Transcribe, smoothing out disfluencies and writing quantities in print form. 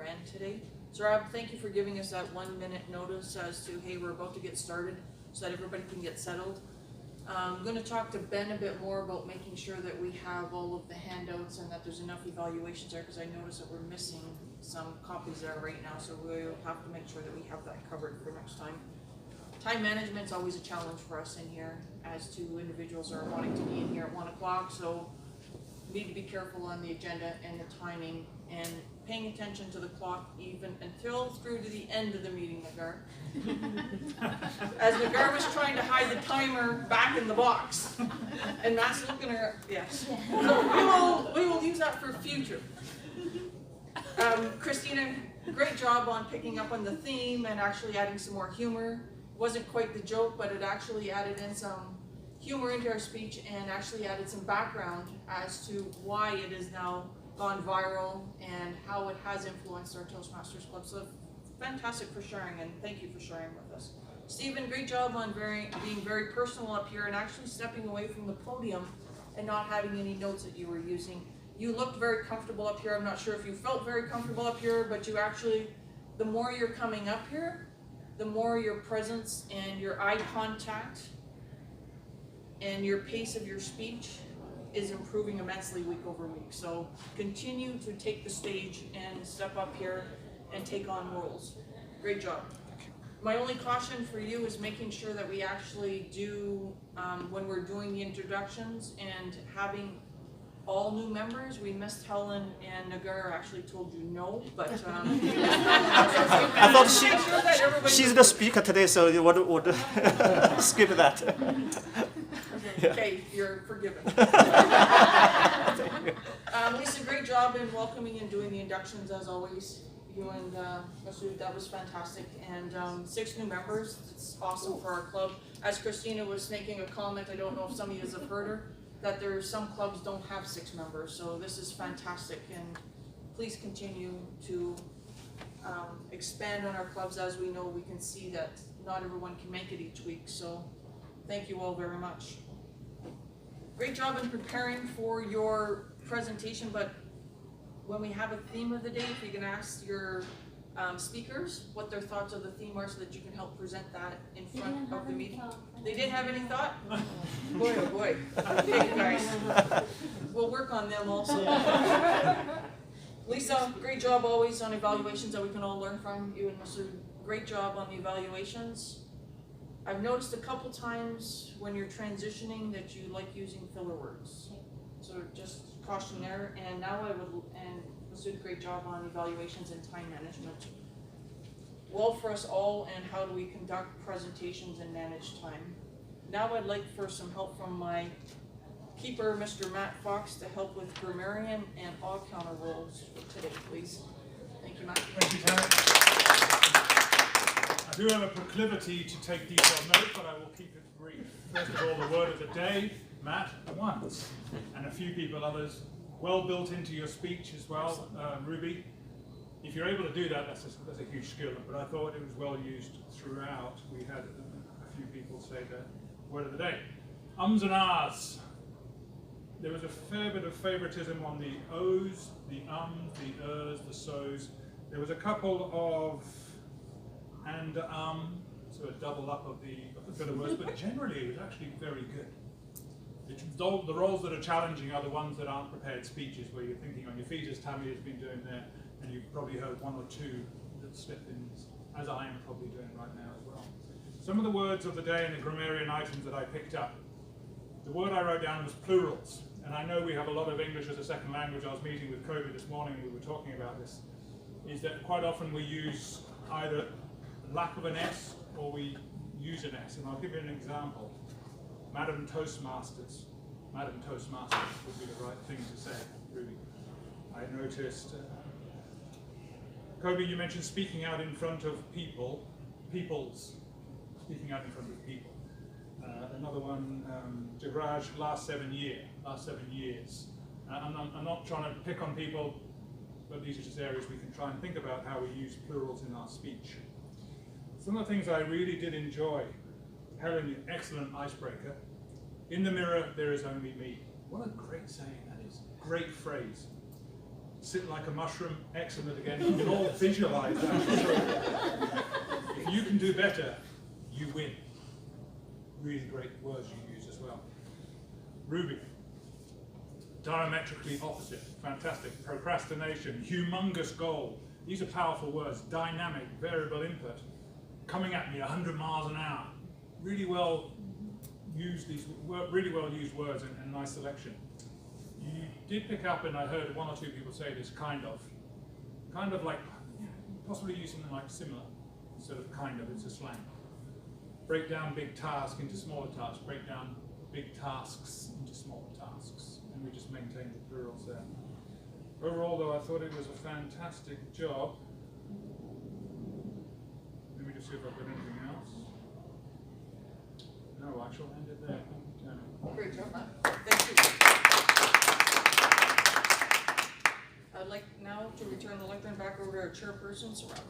ran today. So Rob, thank you for giving us that 1 minute notice as to, hey, we're about to get started so that everybody can get settled. I'm going to talk to Ben a bit more about making sure that we have all of the handouts and that there's enough evaluations there, because I noticed that we're missing some copies there right now, so we'll have to make sure that we have that covered for next time. Time management is always a challenge for us in here, as to individuals are wanting to be in here at 1 o'clock, so we need to be careful on the agenda and the timing and paying attention to the clock even until through to the end of the meeting, Nagar. As Nagar was trying to hide the timer back in the box, and Matt's looking at her. Yes. So we will use that for future. Christina, great job on picking up on the theme and actually adding some more humor. Wasn't quite the joke, but it actually added in some humor into our speech and actually added some background as to why it is now gone viral and how it has influenced our Toastmasters Club. So fantastic for sharing, and thank you for sharing with us. Stephen, great job on being very personal up here and actually stepping away from the podium and not having any notes that you were using. You looked very comfortable up here. I'm not sure if you felt very comfortable up here, but you actually, the more you're coming up here, the more your presence and your eye contact and your pace of your speech is improving immensely week over week. So continue to take the stage and step up here and take on roles. Great job. My only caution for you is making sure that we actually do, when we're doing the introductions and having all new members. We missed Helen, and Nagar actually told you no, but I thought she's the speaker today, so you would skip that. Okay, you're forgiven. Lisa, great job in welcoming and doing the inductions as always. You and Masood, that was fantastic. And 6 new members, it's awesome for our club. As Christina was making a comment, I don't know if some of you have heard her, that there are some clubs don't have 6 members, so this is fantastic, and please continue to expand on our clubs. As we know, we can see that not everyone can make it each week, so thank you all very much. Great job in preparing for your presentation, but when we have a theme of the day, if you can ask your speakers what their thoughts of the theme are so that you can help present that in front of the meeting. They didn't have any thought? Boy, oh boy. Okay, guys. We'll work on them also. Lisa, great job always on evaluations that we can all learn from. You and Masood, great job on the evaluations. I've noticed a couple times when you're transitioning that you like using filler words. So just caution there. And now Masood, great job on evaluations and time management. Well for us all, and how do we conduct presentations and manage time. Now I'd like for some help from my keeper, Mr. Matt Fox, to help with grammarian and all counter roles for today, please. Thank you, Matt. Thank you, Tammy. I do have a proclivity to take detailed notes, but I will keep it brief. First of all, the word of the day, Matt, once, and a few people, others, well built into your speech as well, Ruby. If you're able to do that, that's a huge skill, but I thought it was well used throughout. We had a few people say the word of the day. Ums and ahs. There was a fair bit of favoritism on the O's, the ums, the ers, the so's. There was a couple of and so a double up of the filler words, but generally it was actually very good. The roles that are challenging are the ones that aren't prepared speeches, where you're thinking on your feet, as Tammy has been doing there, and you've probably heard 1 or 2 that slip in, as I am probably doing right now as well. Some of the words of the day and the grammarian items that I picked up. The word I wrote down was plurals, and I know we have a lot of English as a second language. I was meeting with Kobe this morning and we were talking about this, is that quite often we use either lack of an S or we use an S, and I'll give you an example. Madam Toastmasters. Madam Toastmasters would be the right thing to say, Ruby. I noticed, Kobe, you mentioned speaking out in front of people, speaking out in front of people. Another one, Jagraj, last 7 years. I'm not trying to pick on people, but these are just areas we can try and think about how we use plurals in our speech. Some of the things I really did enjoy. Helen, excellent icebreaker. In the mirror, there is only me. What a great saying that is. Great phrase. Sit like a mushroom, excellent again. You can all visualize that. If you can do better, you win. Really great words you use as well. Ruby. Diametrically opposite. Fantastic. Procrastination. Humongous goal. These are powerful words. Dynamic, variable input. Coming at me 100 miles an hour. Really well used words and nice selection. You did pick up, and I heard one or two people say this, kind of like, possibly use something like similar instead of kind of, it's a slang. Break down big tasks into smaller tasks, break down big tasks into smaller tasks, and we just maintain the plurals there. Overall though, I thought it was a fantastic job. Let me just see if I've got anything else. No, I shall end it there. Thank you, Tammy. Great job, Matt. Thank you. I'd like now to return the lectern back over to our chairperson, Sarab.